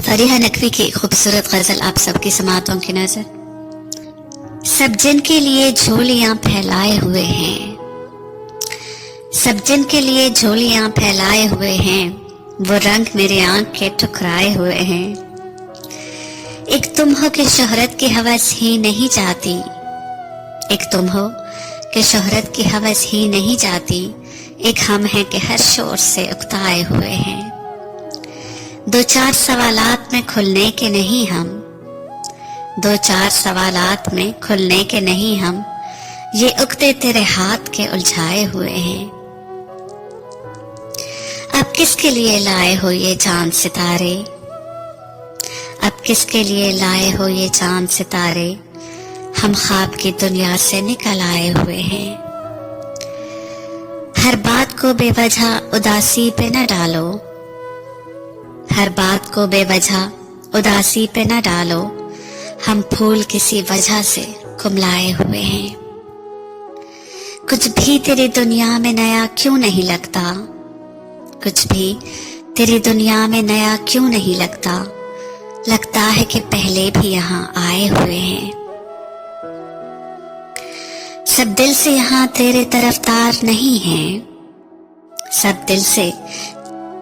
फरीहा नकवी की खूबसूरत गजल आप सबकी समातों की नजर। सब जिनके लिए झोलियां फैलाए हुए हैं, सब जिनके लिए झोलियां फैलाए हुए हैं, वो रंग मेरे आंख के ठुकराए हुए हैं। एक तुम हो कि शोहरत की हवस ही नहीं जाती, एक तुम हो कि शोहरत की हवस ही नहीं जाती, एक हम हैं कि हर शोर से उकताए हुए हैं। दो चार सवालात में खुलने के नहीं हम, दो चार सवालात में खुलने के नहीं हम, ये उक्ते तेरे हाथ के उलझाए हुए हैं। अब किसके लिए लाए हो ये चांद सितारे, अब किसके लिए लाए हो ये चांद सितारे, हम ख्वाब की दुनिया से निकल आए हुए हैं। हर बात को बेवजह उदासी पे न डालो, हर बात को बेवजह उदासी पे न डालो, हम फूल किसी वजह से कुमलाए हुए हैं। कुछ भी तेरी दुनिया में नया क्यों नहीं लगता, कुछ भी तेरी दुनिया में नया क्यों नहीं लगता, लगता है कि पहले भी यहाँ आए हुए हैं। सब दिल से यहाँ तेरे तरफदार नहीं हैं, सब दिल से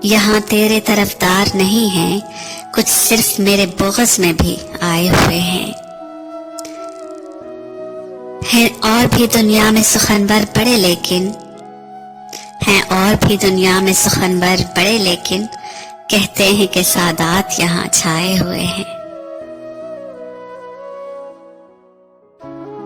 यहाँ तेरे तरफदार नहीं हैं, कुछ सिर्फ मेरे बुग़्ज़ में भी आए हुए हैं। और भी दुनिया में सुखनवर बड़े लेकिन, हैं और भी दुनिया में सुखनवर बड़े लेकिन, कहते हैं कि सादात यहाँ छाए हुए हैं।